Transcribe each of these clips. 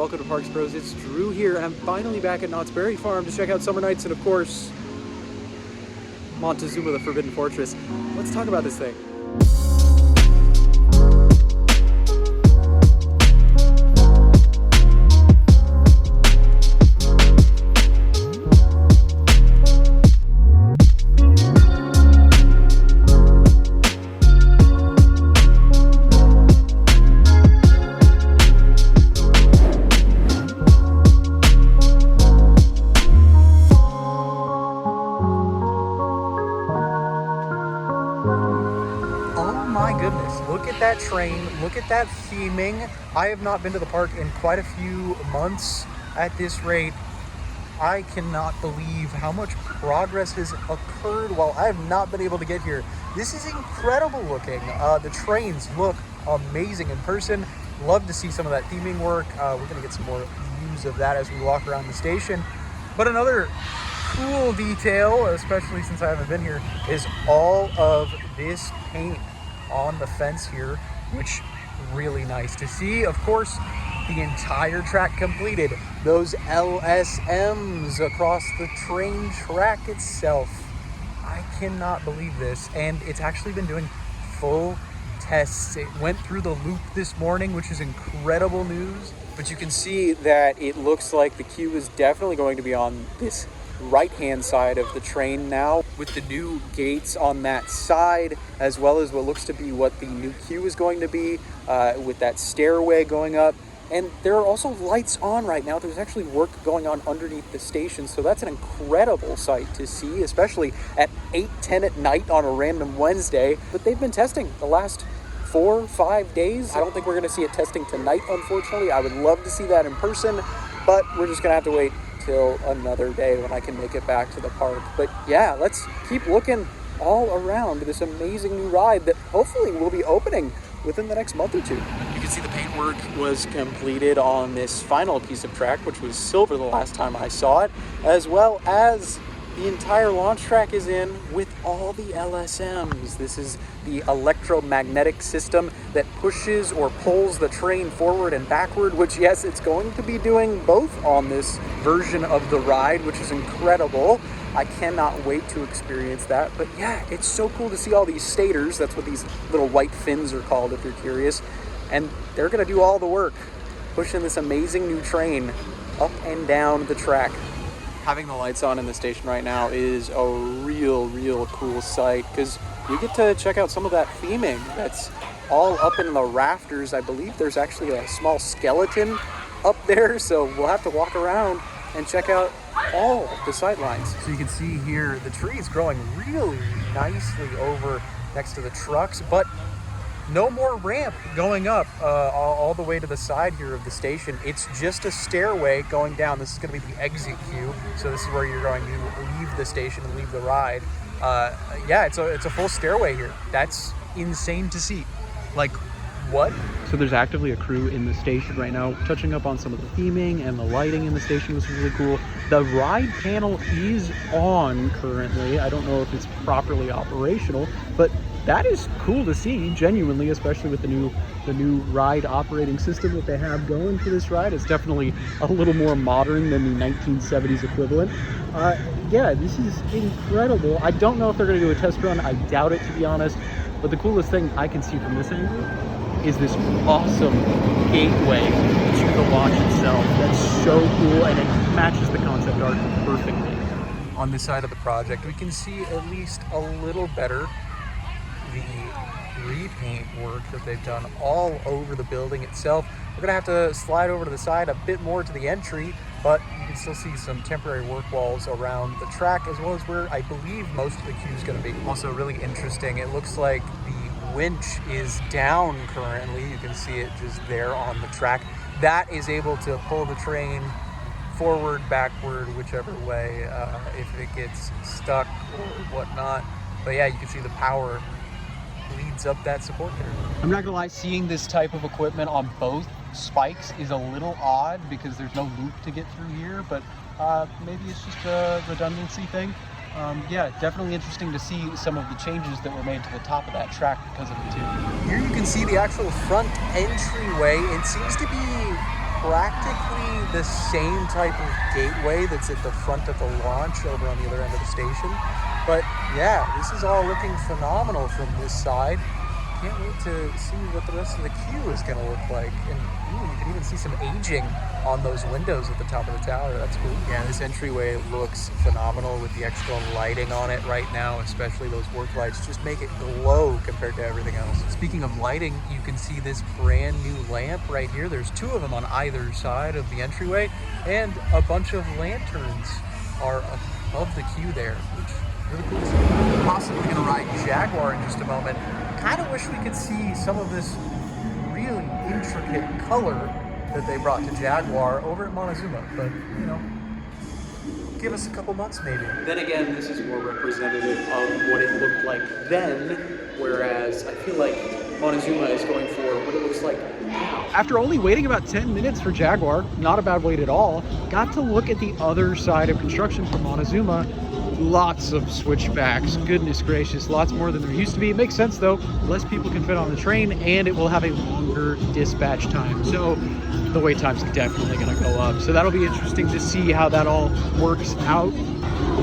welcome to Parks Bros. It's Drew here, and I'm finally back at Knott's Berry Farm to check out Summer Nights and, of course, MonteZOOma, the Forbidden Fortress. Let's talk about this thing. Look at that train, look at that theming. I have not been to the park in quite a few months at this rate. I cannot believe how much progress has occurred while I have not been able to get here. This is incredible looking. The trains look amazing in person. Love to see some of that theming work. We're gonna get some more views of that as we walk around the station. But another cool detail, especially since I haven't been here, is all of this paint on the fence here, which really nice to see. Of course, the entire track completed. Those LSMs across the train track itself. I cannot believe this, and it's actually been doing full tests. It went through the loop this morning, which is incredible news. But you can see that it looks like the queue is definitely going to be on this right-hand side of the train now, with the new gates on that side, as well as what looks to be what the new queue is going to be, with that stairway going up. And there are also lights on right now. There's actually work going on underneath the station, so that's an incredible sight to see, especially at 8:10 at night on a random Wednesday. But they've been testing the last 4 or 5 days. I don't think we're going to see it testing tonight, unfortunately. I would love to see that in person, but we're just going to have to wait till another day when I can make it back to the park. But yeah, let's keep looking all around this amazing new ride that hopefully will be opening within the next month or two. You can see the paintwork was completed on this final piece of track, which was silver the last time I saw it, as well as the entire launch track is in with all the LSMs. This is the electromagnetic system that pushes or pulls the train forward and backward, which, yes, it's going to be doing both on this version of the ride, which is incredible. I cannot wait to experience that. But yeah, it's so cool to see all these stators. That's what these little white fins are called, if you're curious. And they're gonna do all the work, pushing this amazing new train up and down the track. Having the lights on in the station right now is a real cool sight, because you get to check out some of that theming that's all up in the rafters. I believe there's actually a small skeleton up there, so we'll have to walk around and check out all the sight lines. So you can see here the tree is growing really nicely over next to the trucks, but no more ramp going up all the way to the side here of the station. It's just a stairway going down. This is going to be the exit queue, so this is where you're going to leave the station and leave the ride. Yeah, it's a full stairway here. That's insane to see. Like, what? So there's actively a crew in the station right now, touching up on some of the theming and the lighting in the station, which is really cool. The ride panel is on currently. I don't know if it's properly operational, but that is cool to see, genuinely, especially with the new ride operating system that they have going for this ride. It's definitely a little more modern than the 1970s equivalent. Yeah, this is incredible. I don't know if they're going to do a test run. I doubt it, to be honest. But the coolest thing I can see from this angle is this awesome gateway to the launch itself. That's so cool, and it matches the concept art perfectly. On this side of the project, we can see at least a little better the repaint work that they've done all over the building itself. We're gonna have to slide over to the side a bit more to the entry, but you can still see some temporary work walls around the track, as well as where I believe most of the queue is gonna be. Also really interesting, it looks like the winch is down currently. You can see it just there on the track. That is able to pull the train forward, backward, whichever way, if it gets stuck or whatnot. But yeah, you can see the power leads up that support there. I'm not gonna lie, seeing this type of equipment on both spikes is a little odd because there's no loop to get through here, but maybe it's just a redundancy thing. Yeah, definitely interesting to see some of the changes that were made to the top of that track because of it too. Here you can see the actual front entryway. It seems to be practically the same type of gateway that's at the front of the launch over on the other end of the station. But yeah, this is all looking phenomenal from this side. Can't wait to see what the rest of the queue is going to look like. And you can even see some aging on those windows at the top of the tower. That's cool. Yeah, this entryway looks phenomenal with the extra lighting on it right now, especially those work lights. Just make it glow compared to everything else. Speaking of lighting, you can see this brand new lamp right here. There's two of them on either side of the entryway, and a bunch of lanterns are above the queue there, which is really cool to see. Possibly going to ride Jaguar in just a moment. Kind of wish we could see some of this really intricate color that they brought to Jaguar over at MonteZOOMa, but you know, give us a couple months maybe. Then again, this is more representative of what it looked like then, whereas I feel like MonteZOOMa is going for what it looks like now. After only waiting about 10 minutes for Jaguar, not a bad wait at all, got to look at the other side of construction for MonteZOOMa. Lots of switchbacks, goodness gracious, lots more than there used to be. It makes sense though, less people can fit on the train and it will have a longer dispatch time. So the wait time's definitely gonna go up. So that'll be interesting to see how that all works out.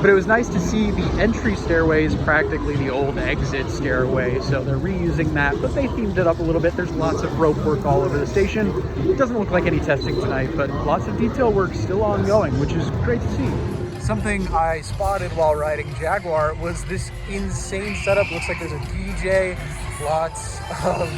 But it was nice to see the entry stairway is practically the old exit stairway. So they're reusing that, but they themed it up a little bit. There's lots of rope work all over the station. It doesn't look like any testing tonight, but lots of detail work still ongoing, which is great to see. Something I spotted while riding Jaguar was this insane setup. Looks like there's a DJ, lots of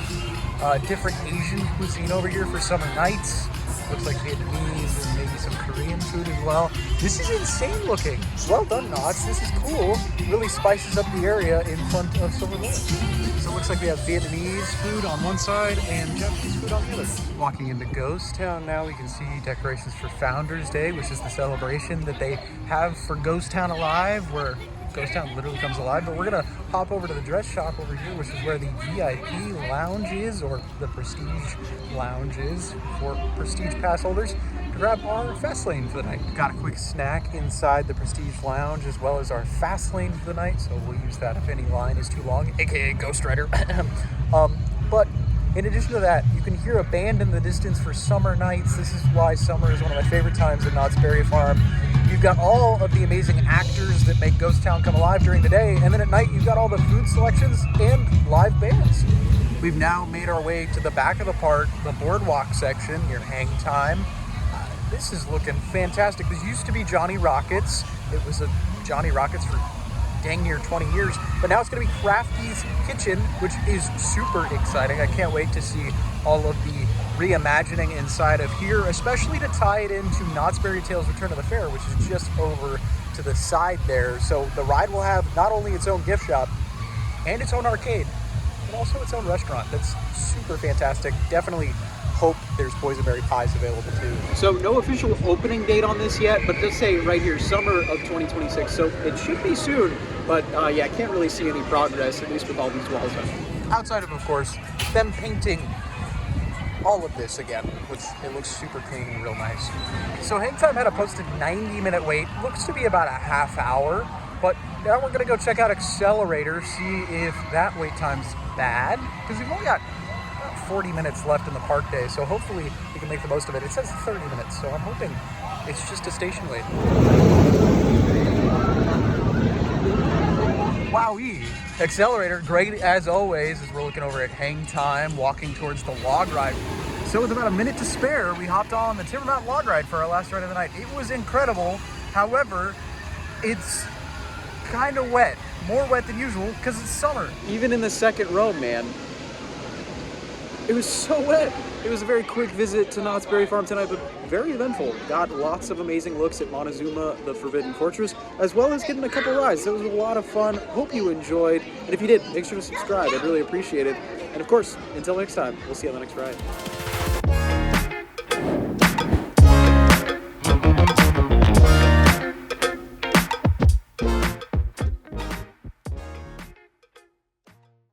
different Asian cuisine over here for summer nights. Looks like Vietnamese and maybe some Korean food as well. This is insane looking. Well done, Knott. This is cool. Really spices up the area in front of Silver Lake. So it looks like we have Vietnamese food on one side and Japanese food on the other. Walking into Ghost Town now, we can see decorations for Founders Day, which is the celebration that they have for Ghost Town Alive, where Ghost Town literally comes alive. But we're gonna hop over to the dress shop over here, which is where the VIP lounge is, or the Prestige lounge is for Prestige pass holders, to grab our fast lane for the night. Got a quick snack inside the Prestige lounge as well as our fast lane for the night, so we'll use that if any line is too long, aka Ghost Rider. But in addition to that, you can hear a band in the distance for summer nights. This is why summer is one of my favorite times at Knott's Berry Farm. You've got all of the amazing actors that make Ghost Town come alive during the day, and then at night you've got all the food selections and live bands. We've now made our way to the back of the park, the Boardwalk section near Hang Time. This is looking fantastic. This used to be Johnny Rockets. It was a Johnny Rockets for dang near 20 years, but now it's going to be Crafty's Kitchen, which is super exciting. I can't wait to see all of the reimagining inside of here, especially to tie it into Knott's Berry Tales Return to the Fair, which is just over to the side there. So the ride will have not only its own gift shop and its own arcade, but also its own restaurant. That's super fantastic. Definitely hope there's boysenberry pies available too. So no official opening date on this yet, but let's say right here, summer of 2026. So it should be soon, but yeah, I can't really see any progress, at least with all these walls up. Outside of course, them painting all of this again, which it looks super clean and real nice. So Hang Time had a posted 90-minute wait. Looks to be about a half hour, but now we're gonna go check out Accelerator, see if that wait time's bad, because we've only got 40 minutes left in the park day, so hopefully we can make the most of it. It says 30 minutes, so I'm hoping it's just a station wait. Wowee! Accelerator, great as always, as we're looking over at Hang Time, walking towards the log ride. So with about a minute to spare, we hopped on the Timber Mountain log ride for our last ride of the night. It was incredible. However, it's kind of wet. More wet than usual, because it's summer. Even in the second row, man, it was so wet. It was a very quick visit to Knott's Berry Farm tonight, but very eventful. Got lots of amazing looks at MonteZOOMa, the Forbidden Fortress, as well as getting a couple rides. It was a lot of fun. Hope you enjoyed. And if you did, make sure to subscribe. I'd really appreciate it. And of course, until next time, we'll see you on the next ride.